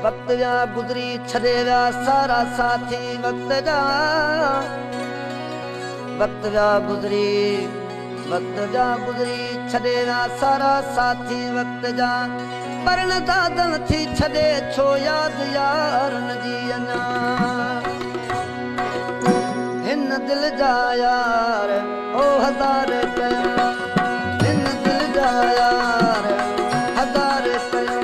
वक्त जा गुजरी छॾे विया सारा साथी वक्त जा वक्त जा गुजरी छॾे विया सारा साथी वक्त जा पर न दादन थी छॾे छो यादि यारन जी अञा हिन दिल जा यार ओ हज़ार कया हिन दिल जा यार हज़ार कया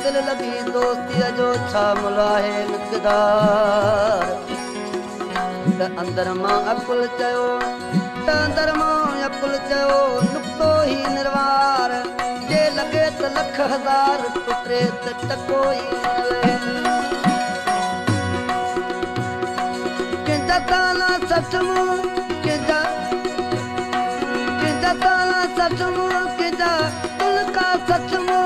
दिल लगी दोस्तीअ जो छा मुलाहे मिक़दार त अंदर मां अकुल चयो नुक्तो ही निर्वार जे लॻे त लख हज़ार टुकरे त टको ई कंहिंजा ताला सचमू कंहिंजा ताला सचमू कंहिंजा तुलका सचमू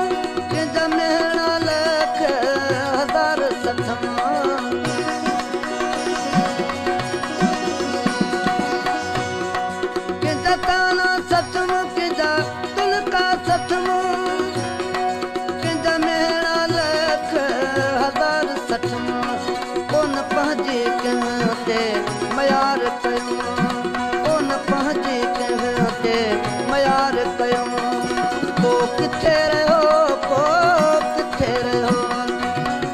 मयार कयूं को किथे रहियो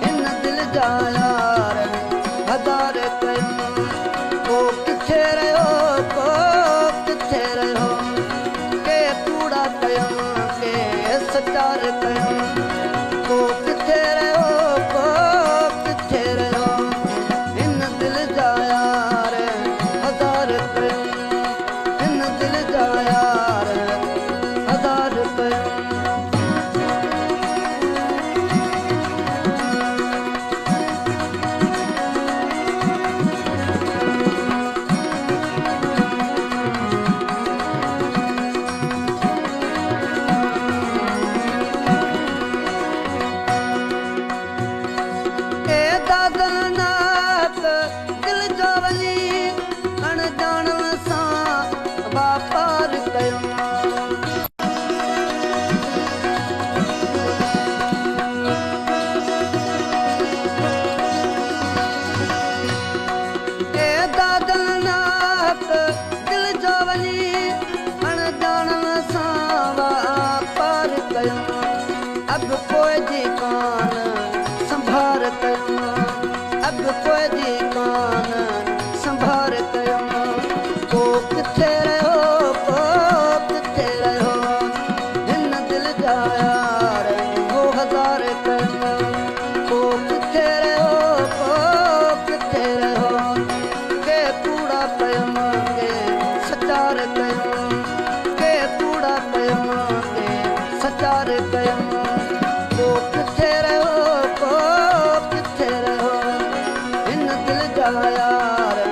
हिन दिल जा यार हज़ार कयूं को किथे रहियो के कूड़ा कयूं के सचार कयूं को किथे रहियो हिन दिल जा यार जी कान संभार कयम को किथे रहो को किथे रहो हिन दिल जा यार वो हजार कयम को किथे रहो को किथे रहो के कूड़ा कयम के सचार कयम के कूड़ा कयम के सचार कयम को किथे रहो को किथे रहो हिन दिल जा यार